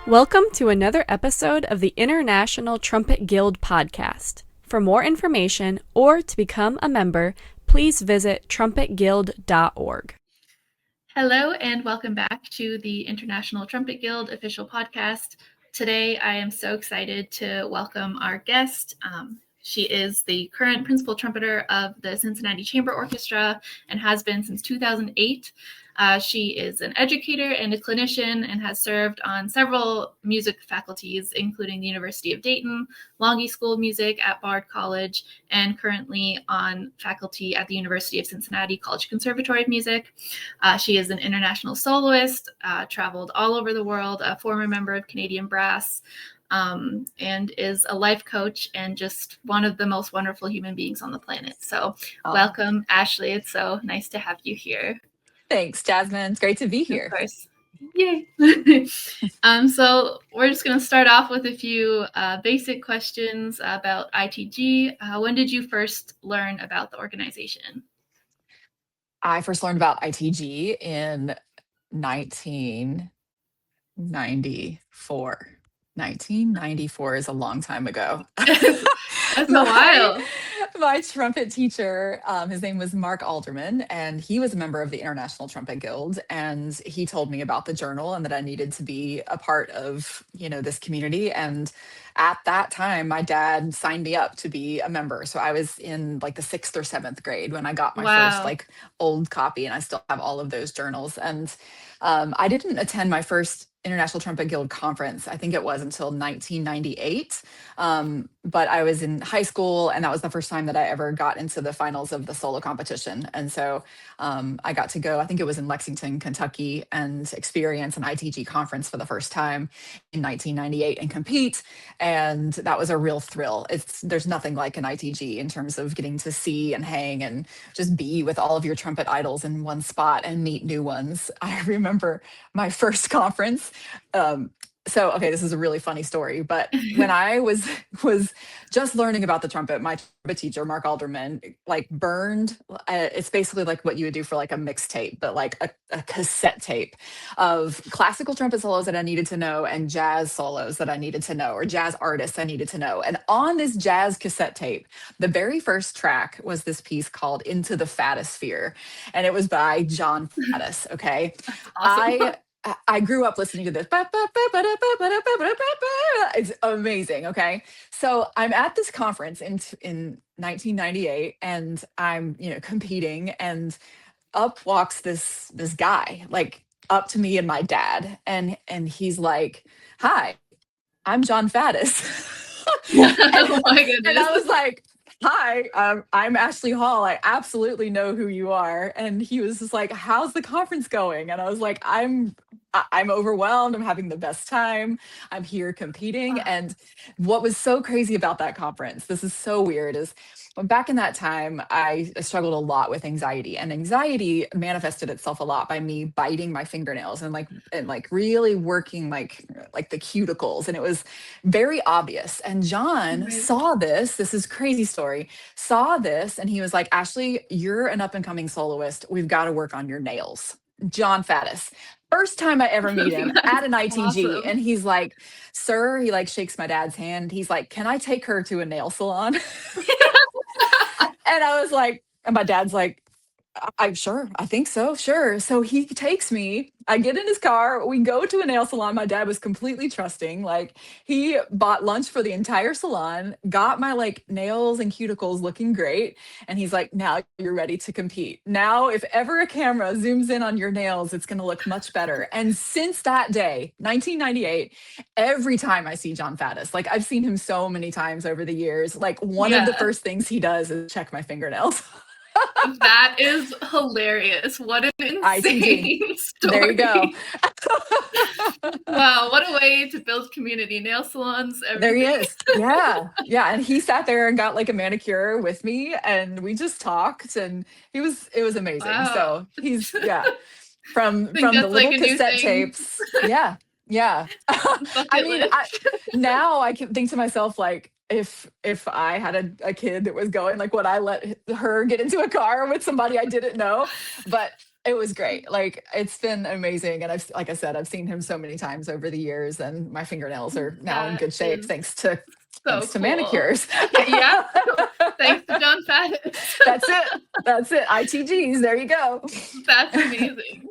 Welcome to another episode of the International Trumpet Guild podcast. For more information or to become a member, please visit trumpetguild.org. Hello and welcome back to the International Trumpet Guild official podcast. Today I am so excited to welcome our guest. She is the current principal trumpeter of the Cincinnati Chamber Orchestra and has been since 2008. She is an educator and a clinician and has served on several music faculties, including the University of Dayton, Longy School of Music at Bard College, and currently on faculty at the University of Cincinnati College Conservatory of Music. She is an international soloist, traveled all over the world, a former member of Canadian Brass, and is a life coach and just one of the most wonderful human beings on the planet. So welcome, Ashley. It's so nice to have you here. Thanks, Jasmine. It's great to be here. Of course. Yay. So we're just going to start off with a few basic questions about ITG. When did you first learn about the organization? I first learned about ITG in 1994. 1994 is a long time ago. That's a while. My trumpet teacher, his name was Mark Alderman, and he was a member of the International Trumpet Guild. And he told me about the journal and that I needed to be a part of, this community. And at that time, my dad signed me up to be a member. So I was in like the 6th or 7th grade when I got my first old copy, and I still have all of those journals. And I didn't attend my first International Trumpet Guild conference. I think it was until 1998. But I was in high school, and that was the first time that I ever got into the finals of the solo competition. And so I got to go, I think it was in Lexington, Kentucky, and experience an ITG conference for the first time in 1998 and compete. And that was a real thrill. There's nothing like an ITG in terms of getting to see and hang and just be with all of your trumpet idols in one spot and meet new ones. I remember my first conference. This is a really funny story, but when I was just learning about the trumpet, my trumpet teacher, Mark Alderman, burned, it's basically like what you would do for like a mixtape, but like a cassette tape of classical trumpet solos that I needed to know and jazz solos that I needed to know, or jazz artists I needed to know. And on this jazz cassette tape, the very first track was this piece called Into the Fatosphere, and it was by John Faddis. Okay. Awesome. I grew up listening to this. It's amazing. Okay. So I'm at this conference in 1998, and I'm, competing, and up walks this guy, like up to me and my dad. And he's like, "Hi, I'm John Faddis." Oh my goodness. And I was like, "Hi, I'm Ashley Hall. I absolutely know who you are." And he was just like, "How's the conference going?" And I was like, I'm overwhelmed. I'm having the best time. I'm here competing. And what was so crazy about that conference, this is so weird, is back in that time, I struggled a lot with anxiety, and anxiety manifested itself a lot by me biting my fingernails and really working like the cuticles. And it was very obvious. And John saw this is crazy story, saw this, and he was like, "Ashley, you're an up and coming soloist. We've got to work on your nails." John Faddis. First time I ever meet him at an ITG. Awesome. And he's like, "Sir," he shakes my dad's hand. He's like, "Can I take her to a nail salon?" And I was like, and my dad's like, "I'm sure. I think so. Sure." So he takes me, I get in his car, we go to a nail salon. My dad was completely trusting. He bought lunch for the entire salon, got my nails and cuticles looking great. And he's like, "Now you're ready to compete. Now, if ever a camera zooms in on your nails, it's going to look much better." And since that day, 1998, every time I see John Faddis, I've seen him so many times over the years, one of the first things he does is check my fingernails. That is hilarious. What an insane story. There you go. Wow, what a way to build community. Nail salons, everything. There he is. Yeah. Yeah. And he sat there and got a manicure with me, and we just talked, and it was amazing. Wow. So he's from the little cassette tapes. Yeah. Yeah. Now I can think to myself, if I had a kid that was going, would I let her get into a car with somebody I didn't know? But It was great. Like, it's been amazing. And like I said, I've seen him so many times over the years, and my fingernails are now in That good shape is so thanks to cool. manicures. Yeah, thanks to John Faddis. That's it. That's it. ITGs. There you go. That's amazing.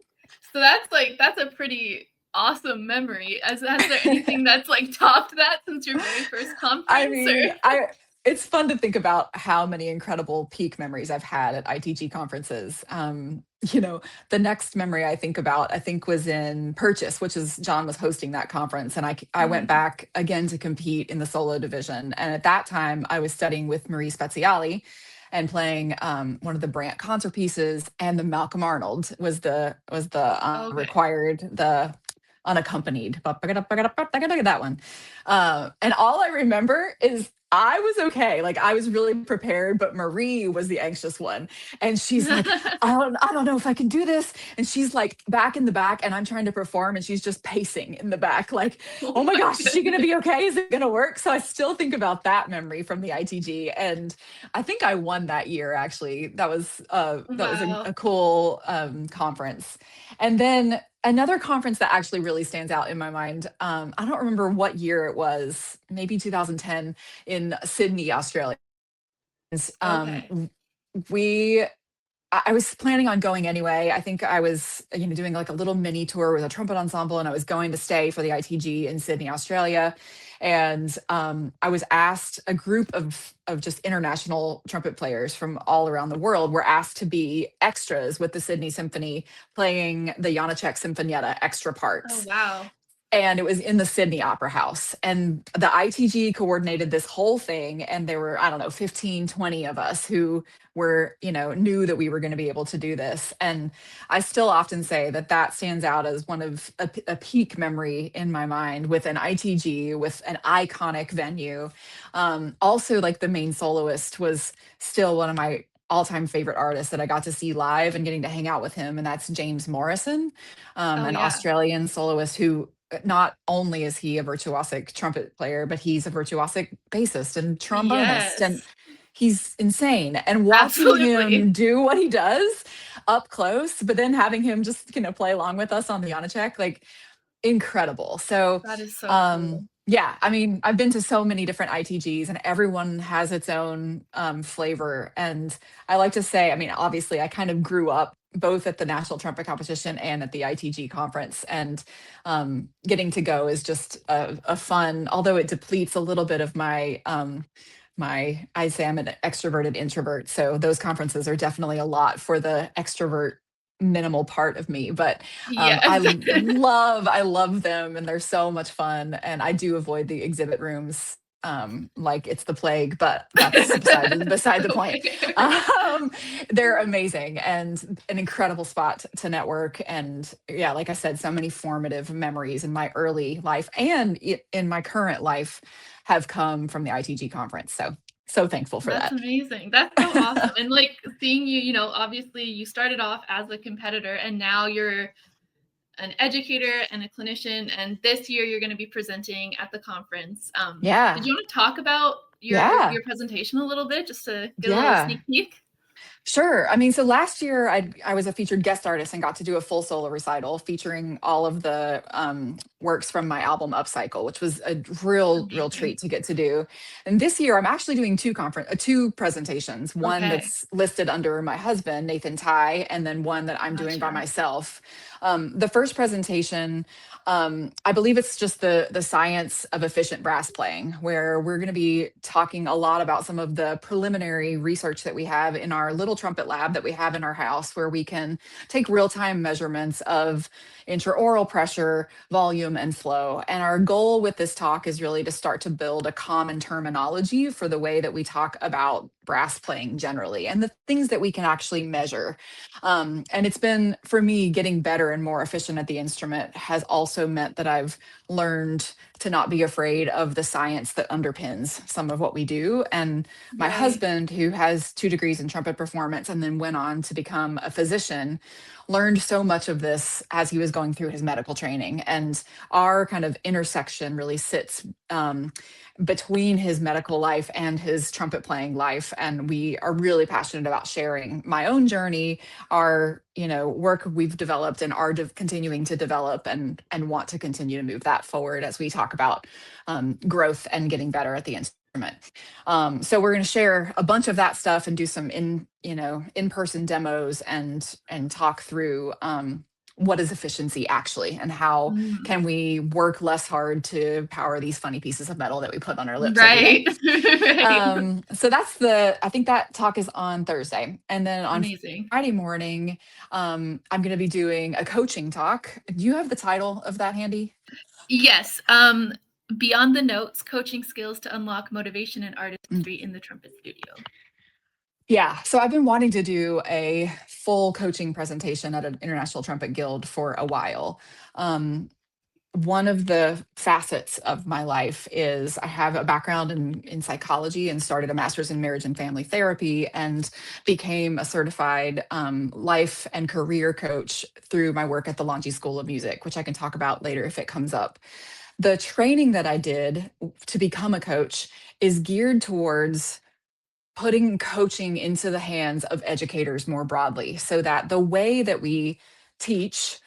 So that's a pretty awesome memory. Has there anything that's like topped that since your very first I conference? mean, Or it's fun to think about how many incredible peak memories I've had at ITG conferences. The next memory I think about, I think, was in Purchase, which is John was hosting that conference. And I went Mhm. back again to compete in the solo division. And at that time, I was studying with Marie Speziali and playing one of the Brandt concert pieces. And the Malcolm Arnold was the Okay. required, the unaccompanied, that one. And all I remember is I was okay. Like, I was really prepared, but Marie was the anxious one. And she's like, I don't know if I can do this. And she's like back in the back, and I'm trying to perform, and she's just pacing in the back, like, Oh oh my my gosh, is she gonna goodness. be okay? Is it gonna work? So I still think about that memory from the ITG. And I think I won that year, actually. That was Wow. a cool conference. And then another conference that actually really stands out in my mind, I don't remember what year it was, maybe 2010, in Sydney, Australia. Okay. Um, we I was planning on going anyway. I think I was, doing like a little mini tour with a trumpet ensemble, and I was going to stay for the ITG in Sydney, Australia. And I was asked, a group of just international trumpet players from all around the world were asked to be extras with the Sydney Symphony, playing the Janacek Sinfonietta extra Oh parts. wow. And it was in the Sydney Opera House. And the ITG coordinated this whole thing. And there were, I don't know, 15, 20 of us who knew that we were going to be able to do this. And I still often say that that stands out as one of a peak memory in my mind, with an ITG, with an iconic venue. Also, like, the main soloist was still one of my all-time favorite artists that I got to see live, and getting to hang out with him. And that's James Morrison, Oh an yeah. Australian soloist who, not only is he a virtuosic trumpet player, but he's a virtuosic bassist and trombonist, and Yes. he's insane. And watching Absolutely. him do what he does up close, but then having him just, play along with us on the Janacek, like, incredible. So, That is so cool. yeah, I mean, I've been to so many different ITGs, and everyone has its own flavor. And I like to say, I mean, obviously, I kind of grew up both at the National Trumpet Competition and at the ITG conference, and getting to go is just a fun, although it depletes a little bit of I say I'm an extroverted introvert. So those conferences are definitely a lot for the extrovert minimal part of me. But I Yes. love them, and they're so much fun. And I do avoid the exhibit rooms like it's the plague, but that's beside the point. Okay. Um, they're amazing, and an incredible spot to network. And yeah, like I said, so many formative memories in my early life and in my current life have come from the ITG conference. So thankful for That's that. amazing. That's so awesome. And like seeing you, obviously you started off as a competitor and now you're an educator and a clinician. And this year you're going to be presenting at the conference. Did Yeah. you want to talk about Yeah. your presentation a little bit, just to get a little Yeah. sneak peek? Sure. I mean, so last year I was a featured guest artist and got to do a full solo recital featuring all of the works from my album Upcycle, which was a real Amazing. treat to get to do. And this year I'm actually doing two presentations. One Okay. that's listed under my husband Nathan Tighe, and then one that I'm doing by Gotcha. myself. The first presentation, I believe it's just the science of efficient brass playing, where we're going to be talking a lot about some of the preliminary research that we have in our little trumpet lab that we have in our house, where we can take real-time measurements of intraoral pressure, volume, and flow. And our goal with this talk is really to start to build a common terminology for the way that we talk about brass playing generally, and the things that we can actually measure. And it's been, for me, getting better and more efficient at the instrument has also meant that I've learned to not be afraid of the science that underpins some of what we do. And my Right. husband, who has 2 degrees in trumpet performance and then went on to become a physician, learned so much of this as he was going through his medical training. And our kind of intersection really sits between his medical life and his trumpet playing life. And we are really passionate about sharing my own journey, our, work we've developed and are continuing to develop, and want to continue to move that forward as we talk about growth and getting better at the instrument. So we're going to share a bunch of that stuff and do some in-person demos and talk through what is efficiency actually, and how Mm. can we work less hard to power these funny pieces of metal that we put on our lips every Right. day. Right. So I think that talk is on Thursday. And then on Amazing. Friday morning, I'm going to be doing a coaching talk. Do you have the title of that handy? Yes. Beyond the Notes, Coaching Skills to Unlock Motivation and Artistry in the Trumpet Studio. Yeah. So I've been wanting to do a full coaching presentation at an International Trumpet Guild for a while. One of the facets of my life is I have a background in psychology and started a master's in marriage and family therapy, and became a certified life and career coach through my work at the Hall-Tighe School of Music, which I can talk about later if it comes up. The training that I did to become a coach is geared towards putting coaching into the hands of educators more broadly, so that the way that we teach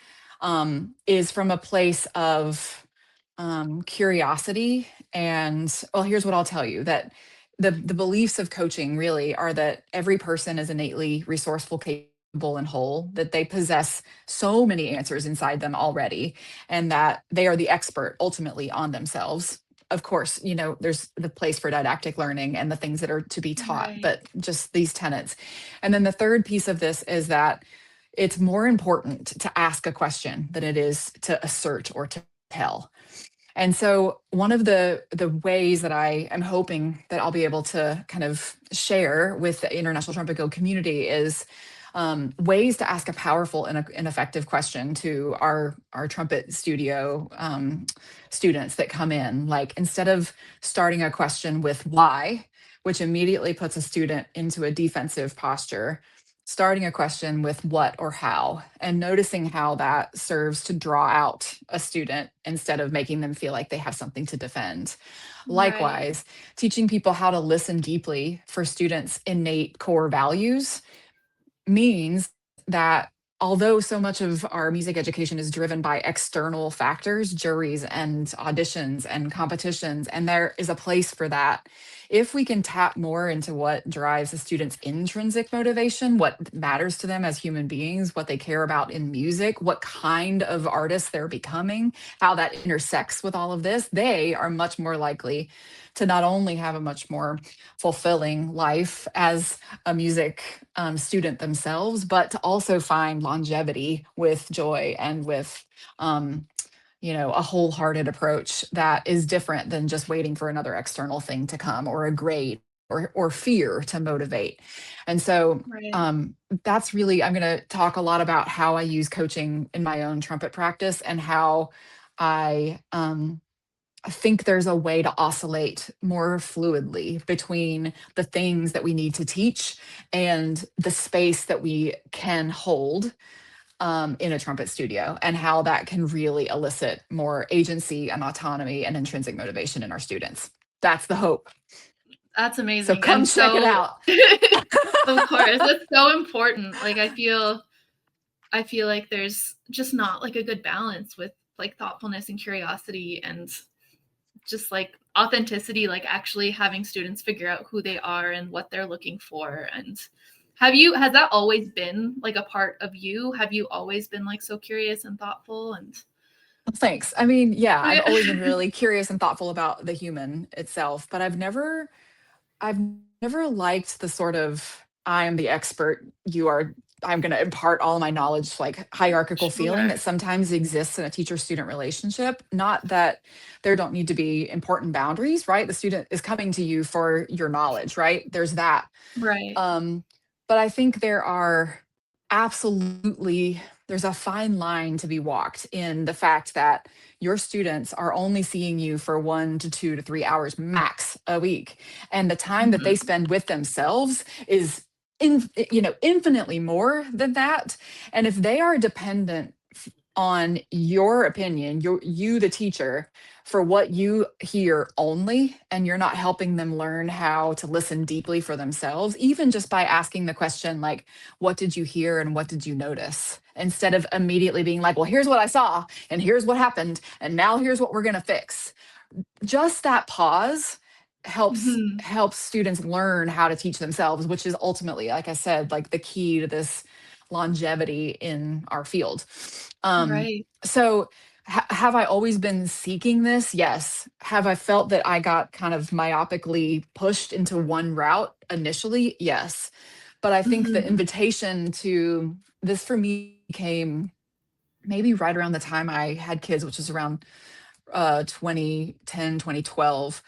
is from a place of curiosity. And well, here's what I'll tell you, that the beliefs of coaching really are that every person is innately resourceful, capable, and whole, that they possess so many answers inside them already, and that they are the expert ultimately on themselves. Of course, there's the place for didactic learning and the things that are to be taught, Right. but just these tenets. And then the third piece of this is that it's more important to ask a question than it is to assert or to tell. And so one of the ways that I am hoping that I'll be able to kind of share with the International Trumpet Guild community is ways to ask a powerful and effective question to our trumpet studio students that come in. Like, instead of starting a question with why, which immediately puts a student into a defensive posture, starting a question with what or how, and noticing how that serves to draw out a student instead of making them feel like they have something to defend. Right. Likewise, teaching people how to listen deeply for students' innate core values means that although so much of our music education is driven by external factors, juries and auditions and competitions, and there is a place for that, if we can tap more into what drives a student's intrinsic motivation, what matters to them as human beings, what they care about in music, what kind of artists they're becoming, how that intersects with all of this, they are much more likely to not only have a much more fulfilling life as a music student themselves, but to also find longevity with joy and with a wholehearted approach that is different than just waiting for another external thing to come, or a grade, or fear to motivate. And so Right. that's really, I'm going to talk a lot about how I use coaching in my own trumpet practice, and how I think there's a way to oscillate more fluidly between the things that we need to teach and the space that we can hold in a trumpet studio, and how that can really elicit more agency and autonomy and intrinsic motivation in our students. That's the hope. That's So amazing. come And check it so, out. of course, it's so important. Like, I feel like there's just not like a good balance with like thoughtfulness and curiosity and just like authenticity, like actually having students figure out who they are and what they're looking for. And has that always been like a part of you? Have you always been like so curious and thoughtful? And Thanks. I mean, yeah, I've always been really curious and thoughtful about the human itself, but I've never liked the sort of I am the expert, I'm going to impart all my knowledge, like hierarchical feeling Sure. that sometimes exists in a teacher student relationship. Not that there don't need to be important boundaries, right? The student is coming to you for your knowledge, right? There's that. Right. Um, but I think there's a fine line to be walked in the fact that your students are only seeing you for 1 to 2 to 3 hours max a week. And the time that they Mhm. spend with themselves is infinitely more than that. And if they are dependent on your opinion, you the teacher, for what you hear only, and you're not helping them learn how to listen deeply for themselves, even just by asking the question like, what did you hear and what did you notice, instead of immediately being like, well, here's what I saw and here's what happened and now here's what we're going to fix. Just that pause Hmm. helps students learn how to teach themselves, which is ultimately, like I said, like the key to this longevity in our field. Right. So have I always been seeking this? Yes. Have I felt that I got kind of myopically pushed into one route initially? Yes. But I think the Hmm. invitation to this for me came maybe right around the time I had kids, which was around 2010, 2012.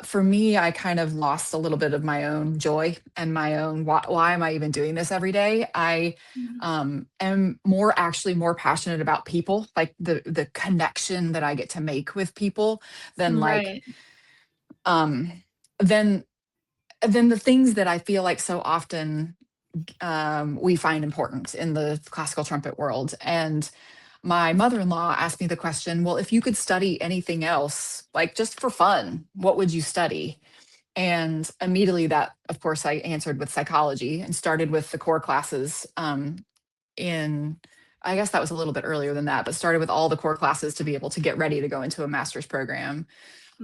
For me, I kind of lost a little bit of my own joy and my own why am I even doing this every day? I am actually more passionate about people, like the connection that I get to make with people, than like Right. um than than the things that I feel like so often we find important in the classical trumpet world. And my mother-in-law asked me the question, well, if you could study anything else, like just for fun, what would you study? And immediately that, of course, I answered with psychology and started with the core classes in, I guess that was a little bit earlier than that, but started with all the core classes to be able to get ready to go into a master's program.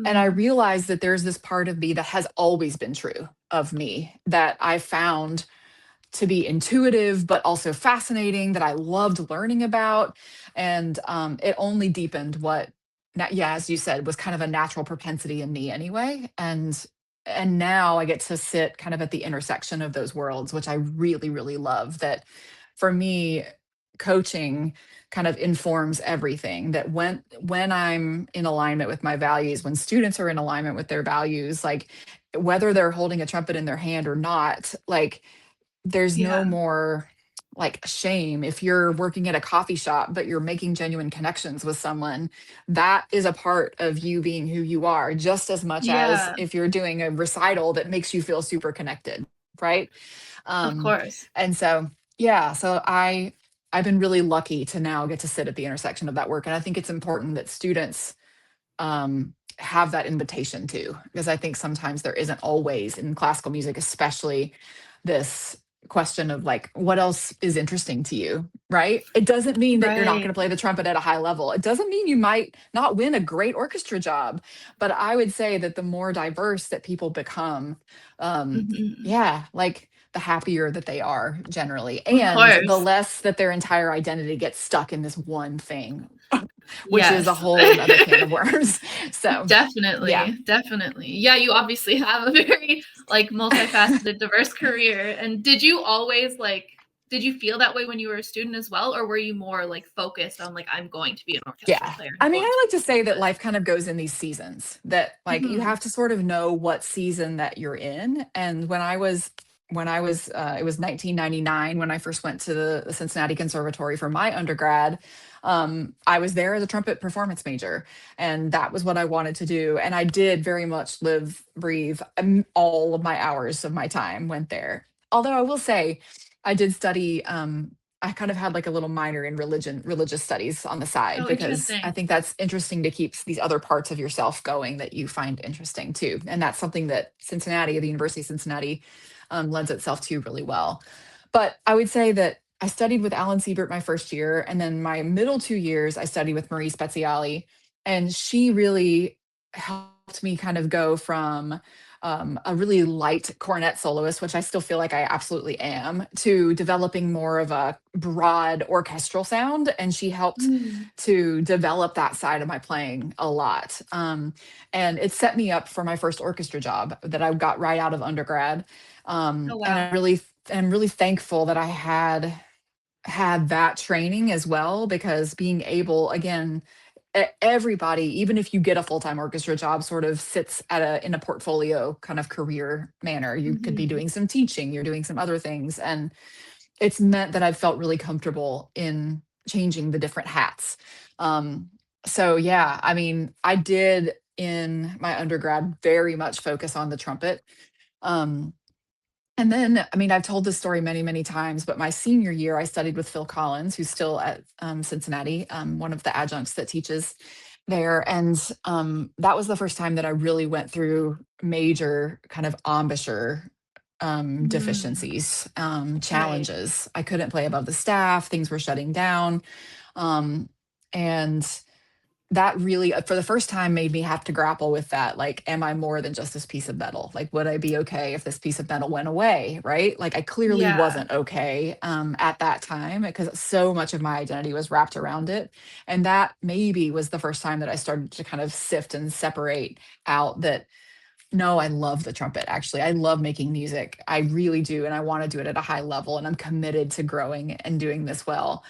And I Hmm. realized that there's this part of me that has always been true of me that I found to be intuitive, but also fascinating, that I loved learning about. And it only deepened what, yeah, as you said, was kind of a natural propensity in me anyway. And now I get to sit kind of at the intersection of those worlds, which I really, really love. That for me, coaching kind of informs everything. That when I'm in alignment with my values, when students are in alignment with their values, like whether they're holding a trumpet in their hand or not, like there's no Yeah. more like shame if you're working at a coffee shop but you're making genuine connections with someone. That is a part of you being who you are, just as much as Yeah. if you're doing a recital that makes you feel super connected, right? Of um course. and so yeah, so I've been really lucky to now get to sit at the intersection of that work, and I think it's important that students have that invitation too, because I think sometimes there isn't always in classical music, especially, this question of like, what else is interesting to you, right? It doesn't mean that you're not going Right. to play the trumpet at a high level. It doesn't mean you might not win a great orchestra job. But I would say that the more diverse that people become, um, Hmm. yeah, like the happier that they are generally, Of and the course. less that their entire identity gets stuck in this one thing, which is a Yes. whole nother can of worms. So, yeah. Definitely, definitely. Yeah, you obviously have a very like multifaceted, diverse career. And did you always like did you feel that way when you were a student as well, or were you more like focused on like I'm going to be an orchestral Yeah. player, I'm I mean, going to I be like to say that a life kind of goes in these seasons, that like you hmm. have to sort of know what season that you're in. And it was 1999 when I first went to the Cincinnati Conservatory for my undergrad. I was there as a trumpet performance major, and that was what I wanted to do. And I did very much live, breathe, all of my hours of my time went there. Although I will say, I did study. I kind of had like a little minor in religious studies on the side, Oh, because I interesting. think that's interesting to keep these other parts of yourself going that you find interesting too. And that's something that Cincinnati, the University of Cincinnati, lends itself to really well. But I would say that I studied with Alan Siebert my first year, and then my middle 2 years I studied with Marie Speziali, and she really helped me kind of go from a really light cornet soloist, which I still feel like I absolutely am, to developing more of a broad orchestral sound. And she helped Mm. to develop that side of my playing a lot. And it set me up for my first orchestra job that I got right out of undergrad. Oh And wow. I'm really thankful that I had that training as well, because being able, again, everybody, even if you get a full-time orchestra job, sort of sits at in a portfolio kind of career manner. You could be Hmm. doing some teaching, you're doing some other things, and it's meant that I've felt really comfortable in changing the different hats. um so yeah, I mean, I did in my undergrad very much focus on the trumpet. um And then, I mean, I've told this story many, many times, but my senior year, I studied with Phil Collins, who's still at Cincinnati, one of the adjuncts that teaches there. And that was the first time that I really went through major kind of embouchure Mm, deficiencies, right. challenges. I couldn't play above the staff, things were shutting down. Um, and that really for the first time made me have to grapple with that, like, am I more than just this piece of metal? Like, would I be okay if this piece of metal went away, right? Like, I clearly Yeah. wasn't okay at that time, because so much of my identity was wrapped around it. And that maybe was the first time that I started to kind of sift and separate out that, no, I love the trumpet. Actually, I love making music, I really do, and I want to do it at a high level, and I'm committed to growing and doing this well.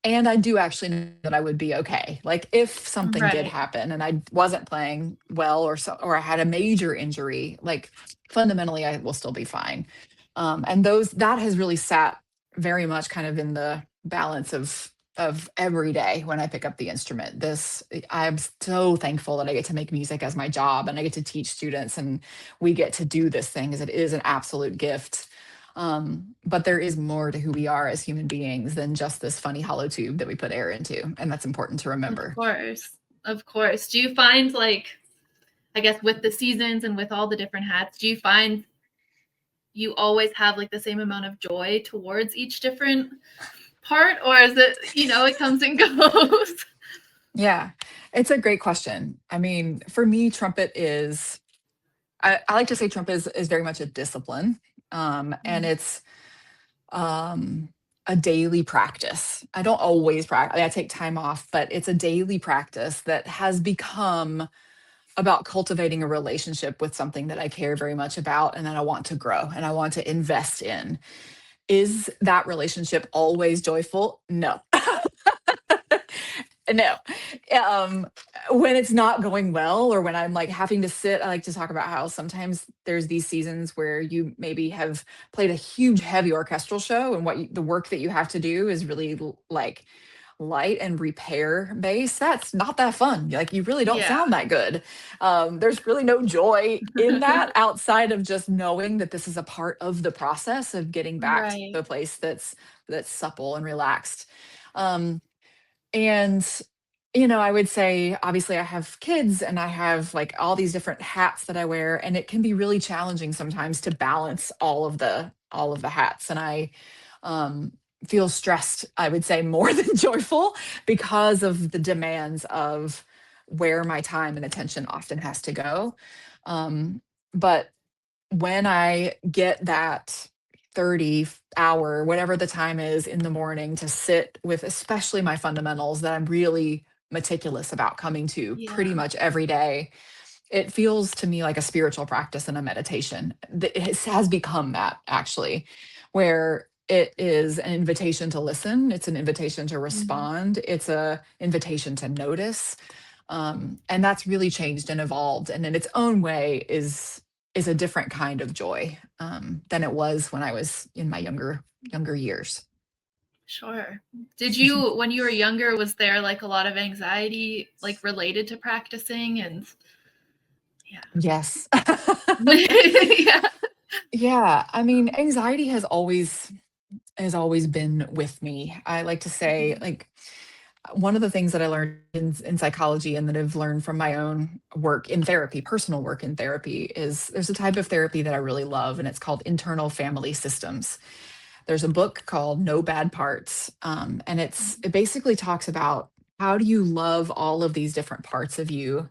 And I do actually know that I would be okay. Like, if something did Right. happen and I wasn't playing well, or I had a major injury, like, fundamentally I will still be fine. And those that has really sat very much kind of in the balance of every day when I pick up the instrument. I'm so thankful that I get to make music as my job, and I get to teach students, and we get to do this thing, as it is an absolute gift. But there is more to who we are as human beings than just this funny hollow tube that we put air into. And that's important to Of remember. course. Of course. Do you find, like, I guess with the seasons and with all the different hats, do you find you always have like the same amount of joy towards each different part, or is it, it comes and goes? Yeah, it's a great question. I mean, for me, trumpet is, I like to say trumpet is very much a discipline. And it's um, a daily practice. I don't always practice, I take time off, but it's a daily practice that has become about cultivating a relationship with something that I care very much about and that I want to grow and I want to invest in. Is that relationship always joyful? No. No. Um, when it's not going well, or when I'm like having to sit, I like to talk about how sometimes there's these seasons where you maybe have played a huge heavy orchestral show, and the work that you have to do is really like light and repair based. That's not that fun. Like, you really don't Yeah. sound that good. There's really no joy in that outside of just knowing that this is a part of the process of getting back to Right. a place that's supple and relaxed. Um, and I would say, obviously, I have kids and I have like all these different hats that I wear, and it can be really challenging sometimes to balance all of the hats. And I um, feel stressed, I would say, more than joyful, because of the demands of where my time and attention often has to go. But when I get that 30-hour, whatever the time is in the morning, to sit with especially my fundamentals that I'm really meticulous about coming to pretty Yeah. much every day, it feels to me like a spiritual practice and a meditation. It has become that, actually, where it is an invitation to listen, it's an invitation to Mhm. respond, it's a invitation to notice. And that's really changed and evolved, and in its own way is a different kind of joy than it was when I was in my younger years. Sure. Did you, when you were younger, was there like a lot of anxiety like related to practicing? And yeah. Yes. Yeah. Yeah, I mean, anxiety has always been with me. I like to say, Mhm. like, one of the things that I learned in psychology, and that I've learned from my own work in therapy, personal work in therapy, is there's a type of therapy that I really love, and it's called internal family systems. There's a book called No Bad Parts, and it basically talks about how do you love all of these different parts of you,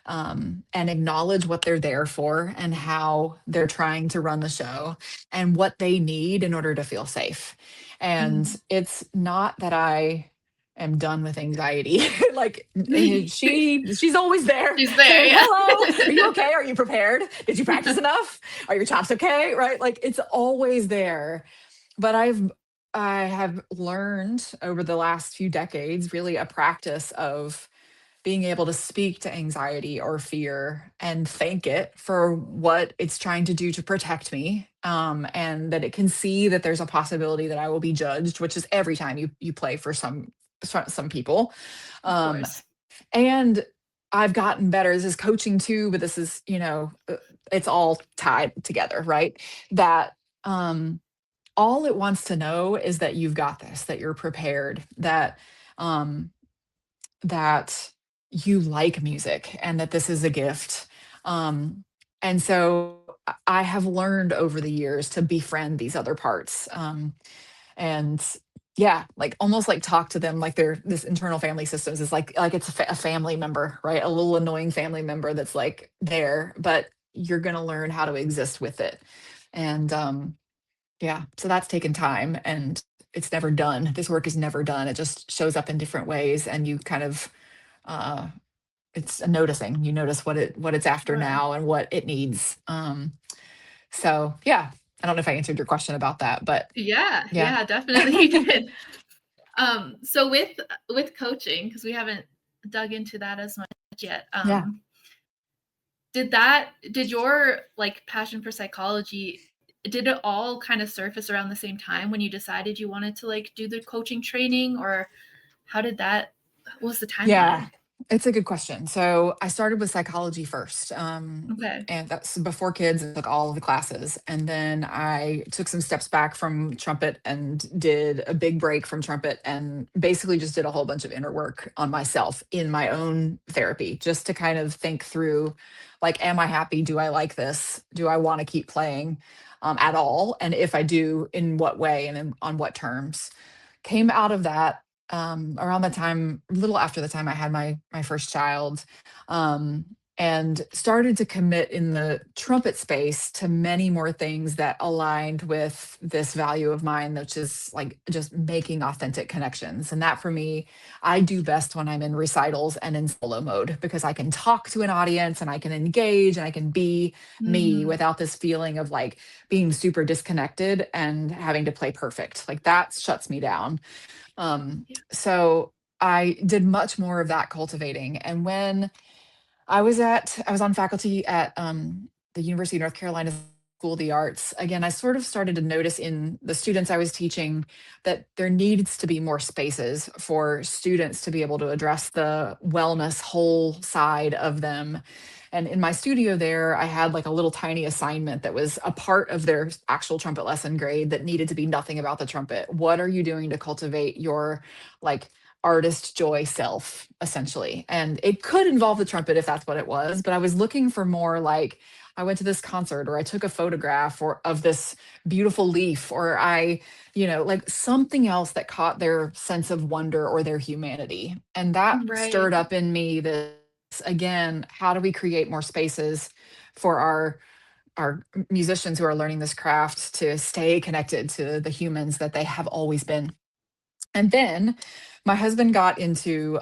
and acknowledge what they're there for and how they're trying to run the show and what they need in order to feel safe. And Mhm. it's not that I am done with anxiety. Like, she's always there She's there, saying, yeah. "Hello, are you okay? Are you prepared? Did you practice enough? Are your chops okay?" Right? Like, it's always there. But I have learned over the last few decades, really, a practice of being able to speak to anxiety or fear and thank it for what it's trying to do to protect me, and that it can see that there's a possibility that I will be judged, which is every time you play for some people. Of um, course. and I've gotten better. This is coaching too, but this is, it's all tied together, right? That all it wants to know is that you've got this, that you're prepared, um, that you like music and that this is a gift. Um, and so I have learned over the years to befriend these other parts. And yeah, like almost like talk to them like they're this internal family systems is like it's a family member, right? A little annoying family member that's like there, but you're going to learn how to exist with it. And yeah, so that's taken time and it's never done. This work is never done. It just shows up in different ways and you kind of uh it's a noticing. You notice what it's after Sure. now and what it needs. So yeah, I don't know if I answered your question about that, but Yeah, yeah. yeah, definitely you did. So with coaching, because we haven't dug into that as much yet, Yeah. did your like passion for psychology, did it all kind of surface around the same time when you decided you wanted to like do the coaching training, or how did that, what was the Yeah, timeline? it's a good question. So I started with psychology first, Okay. and that's before kids. I took all of the classes, and then I took some steps back from trumpet and did a big break from trumpet, and basically just did a whole bunch of inner work on myself in my own therapy, just to kind of think through, like, am I happy? Do I like this? Do I want to keep playing at all? And if I do, in what way and on what terms? Came out of that around the time, a little after the time I had my first child, um, and started to commit in the trumpet space to many more things that aligned with this value of mine, which is like just making authentic connections. And that for me, I do best when I'm in recitals and in solo mode because I can talk to an audience and I can engage and I can be me Mm, without this feeling of like being super disconnected and having to play perfect. Like that shuts me down. yeah. So I did much more of that cultivating. And when I was on faculty at the University of North Carolina School of the Arts. Again, I sort of started to notice in the students I was teaching that there needs to be more spaces for students to be able to address the wellness whole side of them. And in my studio there, I had like a little tiny assignment that was a part of their actual trumpet lesson grade that needed to be nothing about the trumpet. What are you doing to cultivate your like artist joy self, essentially? And it could involve the trumpet if that's what it was, but I was looking for more like I went to this concert or I took a photograph or of this beautiful leaf or I, like something else that caught their sense of wonder or their humanity. And that Right. stirred up in me this again, how do we create more spaces for our musicians who are learning this craft to stay connected to the humans that they have always been? And then my husband got into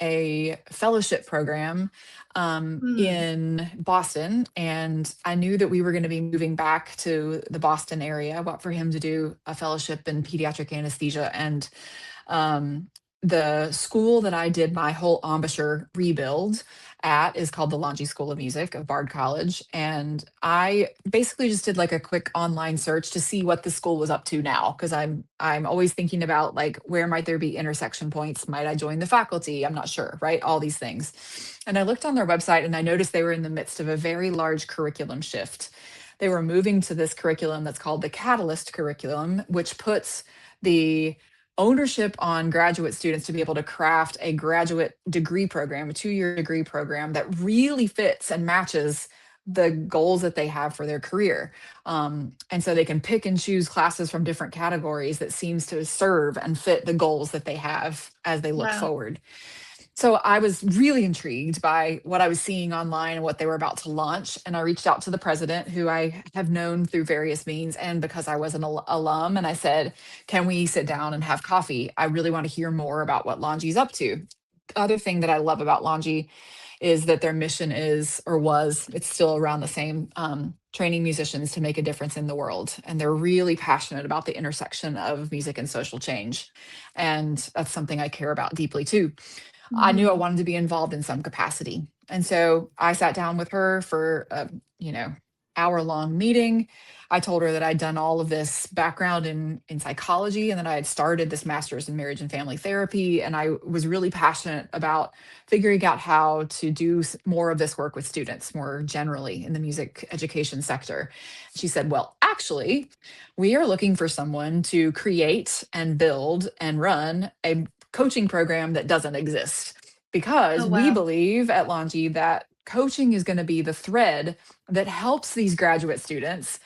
a fellowship program Mm, in Boston, and I knew that we were going to be moving back to the Boston area, what for him to do a fellowship in pediatric anesthesia. And um, the school that I did my whole embouchure rebuild at is called the Longy School of Music of Bard College. And I basically just did like a quick online search to see what the school was up to now. Cause I'm always thinking about like where might there be intersection points? Might I join the faculty? I'm not sure, right? All these things. And I looked on their website and I noticed they were in the midst of a very large curriculum shift. They were moving to this curriculum that's called the Catalyst curriculum, which puts the ownership on graduate students to be able to craft a graduate degree program, a 2-year degree program that really fits and matches the goals that they have for their career. And so they can pick and choose classes from different categories that seems to serve and fit the goals that they have as they look wow. forward. So I was really intrigued by what I was seeing online and what they were about to launch. And I reached out to the president, who I have known through various means, and because I was an alum, and I said, can we sit down and have coffee? I really want to hear more about what Longy's up to. The other thing that I love about Longy is that their mission is, or was, it's still around the same, training musicians to make a difference in the world. And they're really passionate about the intersection of music and social change. And that's something I care about deeply too. I knew I Mhm. wanted to be involved in some capacity. And so I sat down with her for, you know, hour-long meeting. I told her that I'd done all of this background in psychology and that I had started this master's in marriage and family therapy. And I was really passionate about figuring out how to do more of this work with students more generally in the music education sector. She said, well, actually, we are looking for someone to create and build and run a coaching program that doesn't exist because Oh, we wow. believe at Longi that coaching is going to be the thread that helps these graduate students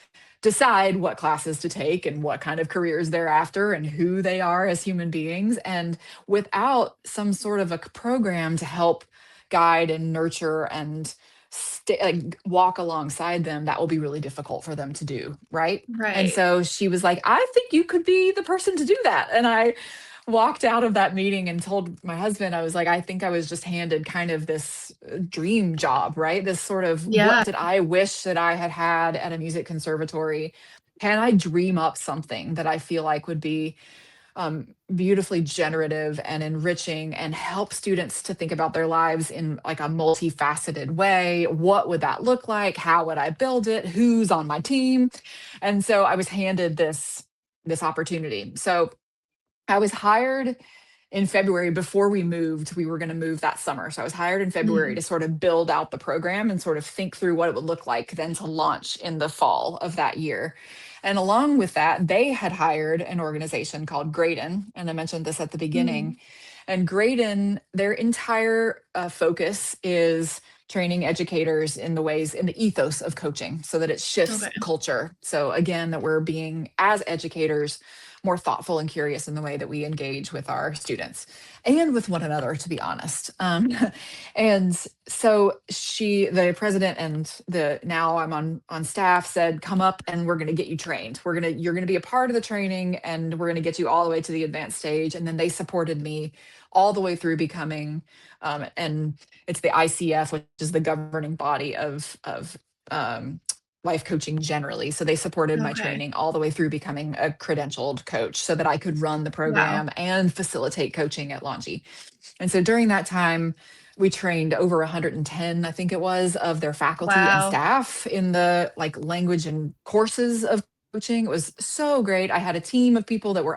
decide what classes to take and what kind of careers they're after and who they are as human beings. And without some sort of a program to help guide and nurture and like walk alongside them, that will be really difficult for them to do. Right. And Right. so she was like, I think you could be the person to do that. And I walked out of that meeting and told my husband, I was like, I think I was just handed kind of this dream job, right? This sort of what Yeah. did I wish that I had had at a music conservatory? Can I dream up something that I feel like would be beautifully generative and enriching and help students to think about their lives in like a multifaceted way? What would that look like? How would I build it? Who's on my team? And so I was handed this opportunity. So I was hired in February before we moved. We were going to move that summer. So I was hired in February Mm. to sort of build out the program and sort of think through what it would look like then to launch in the fall of that year. And along with that, they had hired an organization called Graydon. And I mentioned this at the beginning. Mm. And Graydon, their entire focus is training educators in the ways, in the ethos of coaching so that it shifts Okay. culture. So again, that we're being, as educators, more thoughtful and curious in the way that we engage with our students and with one another, to be honest. And so the president and the now I'm on staff said, come up and we're going to get you trained. You're going to be a part of the training and we're going to get you all the way to the advanced stage. And then they supported me all the way through becoming, and it's the ICF, which is the governing body of life coaching generally. So they supported my Okay. training all the way through becoming a credentialed coach so that I could run the Wow. program and facilitate coaching at Longi. And so during that time, we trained over 110, I think it was, of their faculty and Wow. staff in the like language and courses of coaching. It was so great. I had a team of people that were,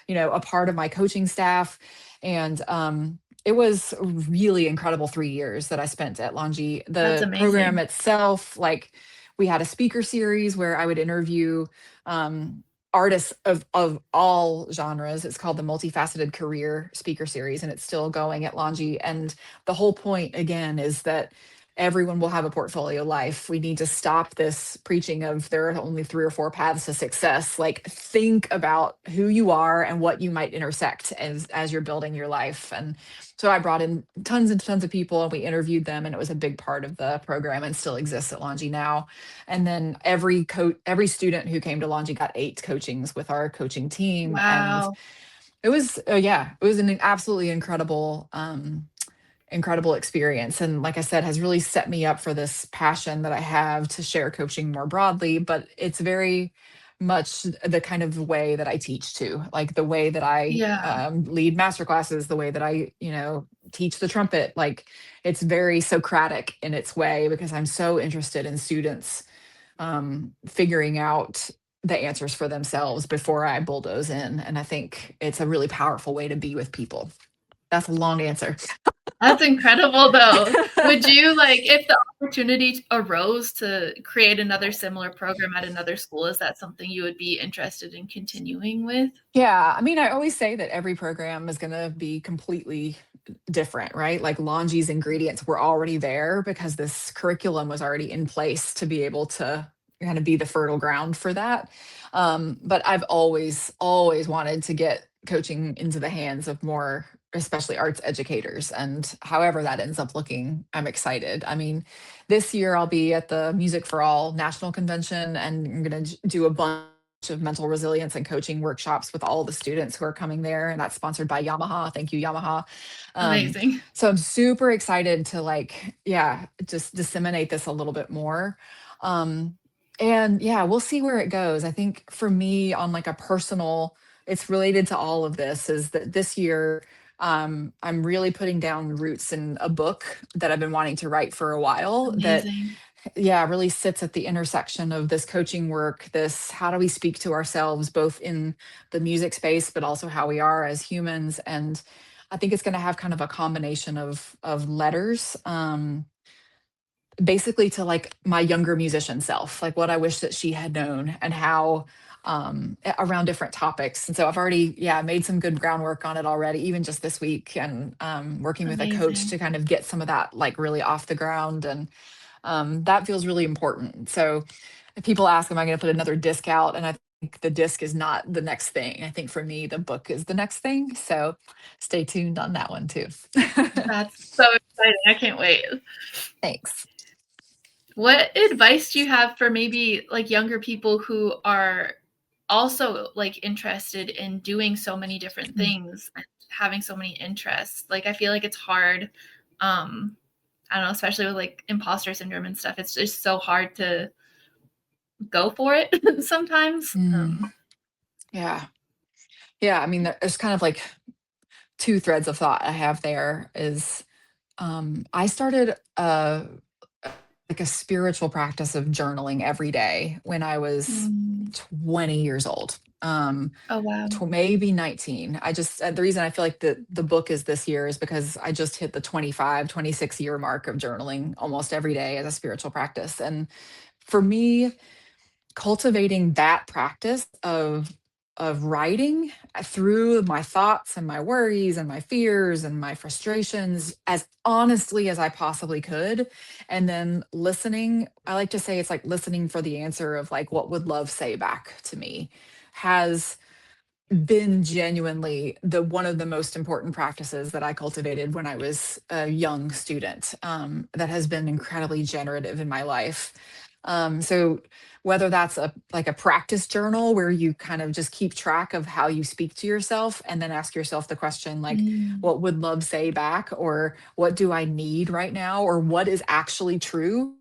a part of my coaching staff. And it was a really incredible 3 years that I spent at Longi. That's The program amazing. itself, like we had a speaker series where I would interview artists of all genres. It's called the Multifaceted Career Speaker Series, and it's still going at Longi. And the whole point, again, is that everyone will have a portfolio life. We need to stop this preaching of there are only 3 or 4 paths to success. Like think about who you are and what you might intersect as you're building your life. And so I brought in tons and tons of people and we interviewed them, and it was a big part of the program and still exists at Longi now. And then every student who came to Longi got 8 coachings with our coaching team. And Wow. it was, yeah, it was an absolutely incredible experience. And like I said, has really set me up for this passion that I have to share coaching more broadly. But it's very much the kind of way that I teach too, like the way that I Yeah. lead master classes, the way that I, teach the trumpet. Like it's very Socratic in its way because I'm so interested in students figuring out the answers for themselves before I bulldoze in. And I think it's a really powerful way to be with people. That's a long answer. That's incredible, though. Would you if the opportunity arose to create another similar program at another school, is that something you would be interested in continuing with? Yeah, I mean, I always say that every program is going to be completely different, right? Like Longi's ingredients were already there because this curriculum was already in place to be able to kind of be the fertile ground for that. But I've always wanted to get coaching into the hands of more, especially arts educators. And however that ends up looking, I'm excited. I mean, this year I'll be at the Music for All National Convention and I'm going to do a bunch of mental resilience and coaching workshops with all the students who are coming there, and that's sponsored by Yamaha. Thank you, Yamaha. Amazing. So I'm super excited to just disseminate this a little bit more. And yeah, we'll see where it goes. I think for me on like a personal, it's related to all of this, is that this year I'm really putting down roots in a book that I've been wanting to write for a while that Amazing. yeah, really sits at the intersection of this coaching work, this how do we speak to ourselves, both in the music space, but also how we are as humans. And I think it's going to have kind of a combination of letters, basically to like my younger musician self, like what I wish that she had known and how around different topics. And so I've already, yeah, made some good groundwork on it already, even just this week, and working with a coach Amazing. to kind of get some of that like really off the ground. And that feels really important. So if people ask, am I going to put another disc out? And I think the disc is not the next thing. I think for me, the book is the next thing. So stay tuned on that one too. That's so exciting. I can't wait. Thanks. What advice do you have for maybe like younger people who are also like interested in doing so many different things and having so many interests? Like I feel like it's hard. I don't know, especially with like imposter syndrome and stuff. It's just so hard to go for it sometimes. Mm, yeah. Yeah. I mean, there's kind of like two threads of thought I have there is I started like a spiritual practice of journaling every day when I was Mm. 20 years old. Oh wow. Maybe 19. I just, the reason I feel like the book is this year is because I just hit the 25, 26 year mark of journaling almost every day as a spiritual practice. And for me, cultivating that practice of writing through my thoughts and my worries and my fears and my frustrations as honestly as I possibly could, and then listening. I like to say it's like listening for the answer of like what would love say back to me, has been genuinely the one of the most important practices that I cultivated when I was a young student, that has been incredibly generative in my life. So whether that's a like a practice journal where you kind of just keep track of how you speak to yourself and then ask yourself the question like, Mm. what would love say back, or what do I need right now, or what is actually true?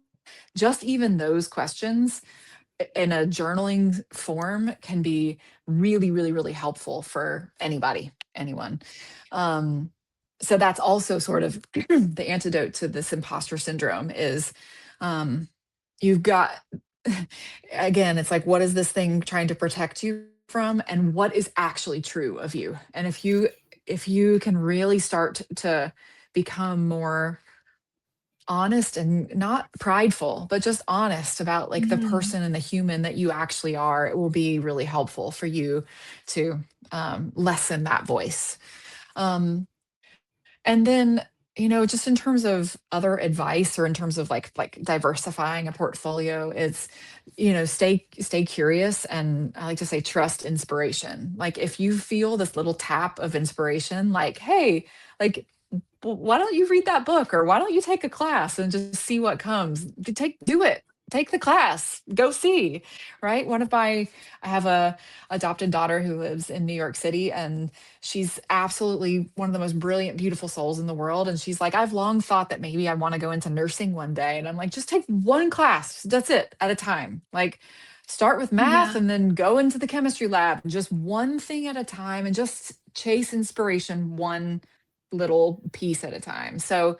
Just even those questions in a journaling form can be really, really, really helpful for anybody, anyone. Um, so that's also sort of the antidote to this imposter syndrome is um, you've got, again, it's like, what is this thing trying to protect you from, and what is actually true of you? And if you can really start to become more honest and not prideful, but just honest about like the Mm. person and the human that you actually are, it will be really helpful for you to lessen that voice. Um, and then, just in terms of other advice or in terms of like diversifying a portfolio, it's, stay curious, and I like to say trust inspiration. Like if you feel this little tap of inspiration, like, hey, like why don't you read that book, or why don't you take a class and just see what comes? Do it. Take the class. Go see. Right? I have a adopted daughter who lives in New York City, and she's absolutely one of the most brilliant, beautiful souls in the world. And she's like, I've long thought that maybe I want to go into nursing one day. And I'm like, just take one class. That's it, at a time. Like start with math Yeah. and then go into the chemistry lab, just one thing at a time, and just chase inspiration one little piece at a time. So,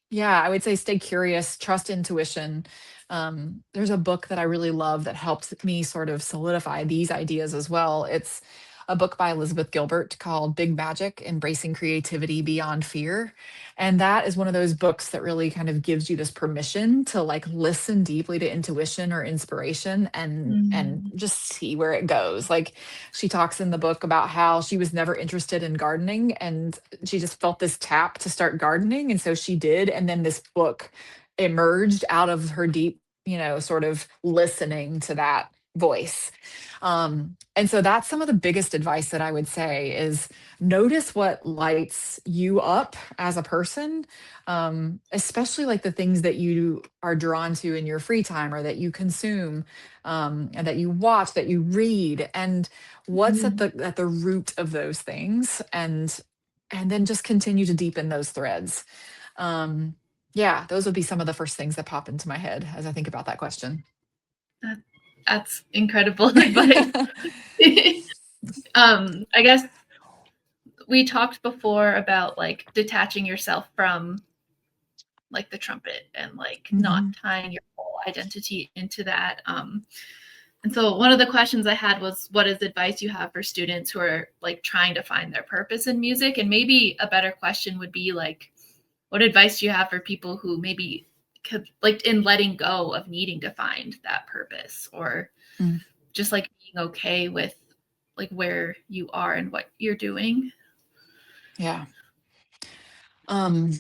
yeah, I would say stay curious, trust intuition. There's a book that I really love that helped me sort of solidify these ideas as well. It's a book by Elizabeth Gilbert called Big Magic: Embracing Creativity Beyond Fear. And that is one of those books that really kind of gives you this permission to like listen deeply to intuition or inspiration and Mm. just see where it goes. Like she talks in the book about how she was never interested in gardening, and she just felt this tap to start gardening, and so she did. And then this book emerged out of her deep, sort of listening to that voice. And so that's some of the biggest advice that I would say is notice what lights you up as a person, especially like the things that you are drawn to in your free time or that you consume, and that you watch, that you read, and what's at Mm. the root of those things, and then just continue to deepen those threads. Um, yeah, those would be some of the first things that pop into my head as I think about that question. That, that's incredible advice. I guess we talked before about like detaching yourself from like the trumpet and like not Mhm. tying your whole identity into that. And so one of the questions I had was, what is advice you have for students who are like trying to find their purpose in music? And maybe a better question would be like, what advice do you have for people who maybe could, like, in letting go of needing to find that purpose, or Mm, just like being okay with like where you are and what you're doing? yeah. Um,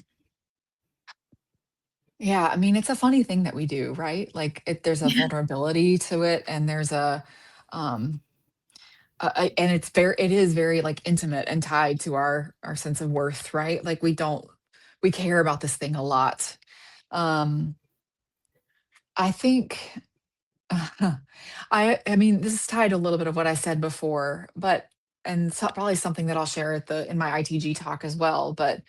yeah, I mean, it's a funny thing that we do, right? Like there's a Yeah. vulnerability to it, and there's um, and it is very like intimate and tied to our sense of worth, right? Like we care about this thing a lot. Um, I think I mean, this is tied to a little bit of what I said before, but and probably something that I'll share at the in my ITG talk as well. But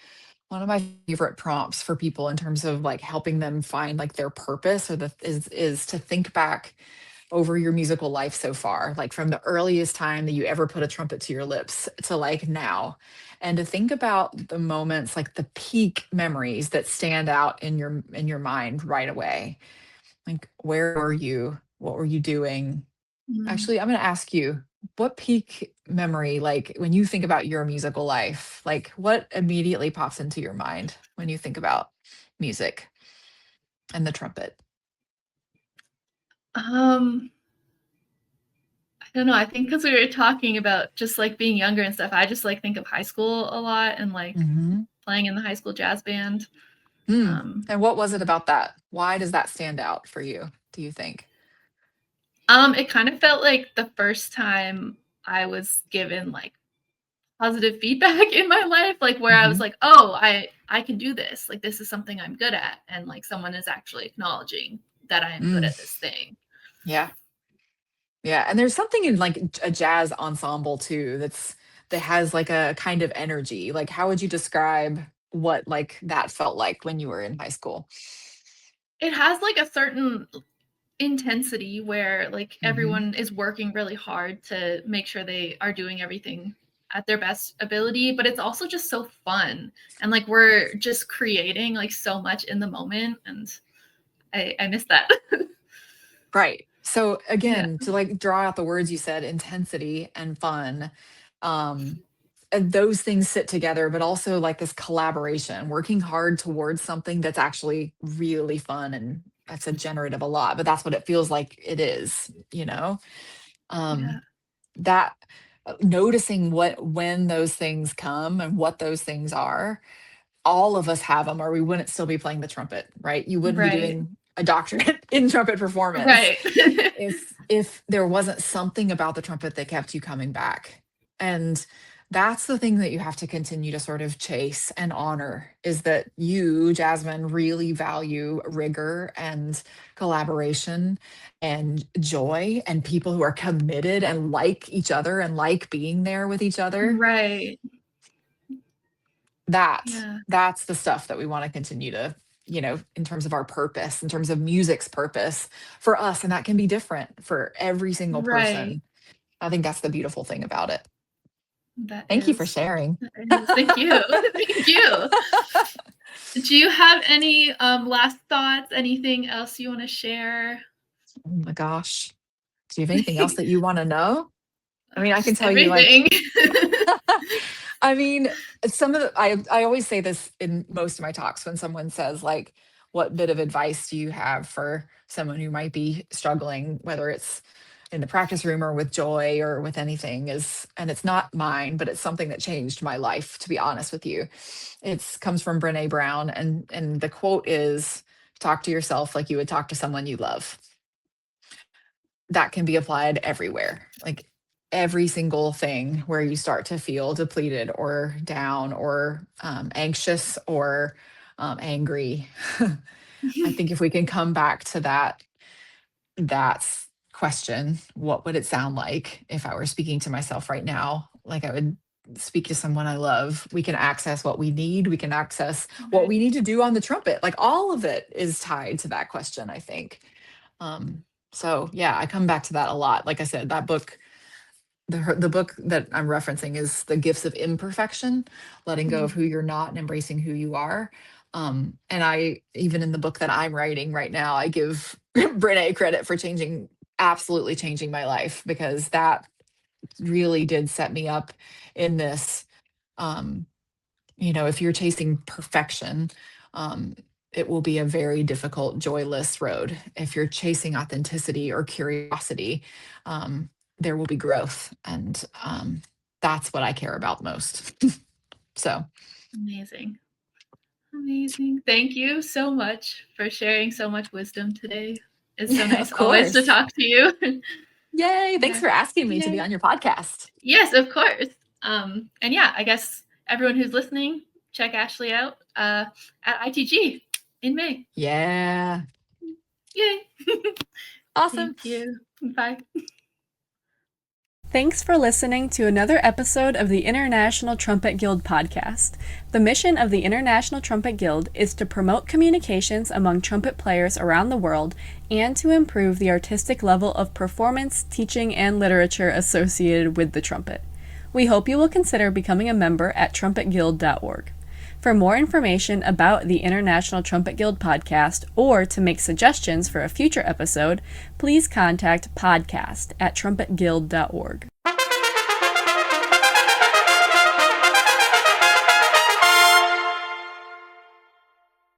one of my favorite prompts for people in terms of like helping them find like their purpose is to think back over your musical life so far, like from the earliest time that you ever put a trumpet to your lips to like now, and to think about the moments, like the peak memories that stand out in your mind right away. Like, where were you? What were you doing? Mm. Actually, I'm going to ask you, what peak memory, like when you think about your musical life, like what immediately pops into your mind when you think about music and the trumpet? Um, I don't know. I think because we were talking about just like being younger and stuff, I just like think of high school a lot and like Hmm. playing in the high school jazz band. Mm. Um, And what was it about that? Why does that stand out for you, do you think? it kind of felt like the first time I was given like positive feedback in my life, like where I was Hmm. like, oh, I can do this. Like this is something I'm good at, and like someone is actually acknowledging that I am good Mm. at this thing. Yeah. Yeah. And there's something in like a jazz ensemble too that has like a kind of energy. Like, how would you describe what like that felt like when you were in high school? It has like a certain intensity where like Hmm. everyone is working really hard to make sure they are doing everything at their best ability, but it's also just so fun, and like we're just creating like so much in the moment, and I miss that. Right. So Yeah. again, to like draw out the words you said, intensity and fun, and those things sit together, but also like this collaboration, working hard towards something that's actually really fun. And that's a generative a lot, but that's what it feels like it is, you know? Yeah. Um, that noticing when those things come and what those things are, all of us have them, or we wouldn't still be playing the trumpet, right? You wouldn't be Right. doing a doctorate in trumpet performance Right. if there wasn't something about the trumpet that kept you coming back. And that's the thing that you have to continue to sort of chase and honor, is that you, Jasmine, really value rigor and collaboration and joy and people who are committed and like each other and like being there with each other. Right. Yeah. That's the stuff that we want to continue to, in terms of our purpose, in terms of music's purpose for us, and that can be different for every single Right. person. I think that's the beautiful thing about it. That Thank you for is. sharing. That is. Thank you. Oh Thank you. Do you have any last thoughts? Anything else you want to share? my gosh, do you have anything else that you want to know? I mean, I can Just tell you like everything. I mean, some of the I always say this in most of my talks when someone says like, what bit of advice do you have for someone who might be struggling, whether it's in the practice room or with joy or with anything, is, and it's not mine, but it's something that changed my life, to be honest with you. It's comes from Brene Brown, and the quote is, talk to yourself like you would talk to someone you love. That can be applied everywhere. Like every single thing where you start to feel depleted or down or anxious or angry. I think if we can come back to that's question, what would it sound like if I were speaking to myself right now? Like I would speak to someone I love. We can access what we need. We can access what Right. we need to do on the trumpet. Like all of it is tied to that question, I think. Um, so yeah, I come back to that a lot. Like I said, that book, the book that I'm referencing is The Gifts of Imperfection, letting go of Mm. who you're not and embracing who you are. And I, even in the book that I'm writing right now, I give Brene credit for absolutely changing my life, because that really did set me up in this. Um, if you're chasing perfection, it will be a very difficult, joyless road. If you're chasing authenticity or curiosity, there will be growth. And that's what I care about most. So Amazing. Amazing. Thank you so much for sharing so much wisdom today. It's so nice of always to course. talk to you. Yay. Thanks Yeah. for asking me to be Yay. on your podcast. Yes, of course. And yeah, I guess everyone who's listening, check Ashley out at ITG in May. Yeah. Yay. Awesome. Thank you. Bye. Thanks for listening to another episode of the International Trumpet Guild podcast. The mission of the International Trumpet Guild is to promote communications among trumpet players around the world and to improve the artistic level of performance, teaching, and literature associated with the trumpet. We hope you will consider becoming a member at trumpetguild.org. For more information about the International Trumpet Guild podcast, or to make suggestions for a future episode, please contact podcast@trumpetguild.org.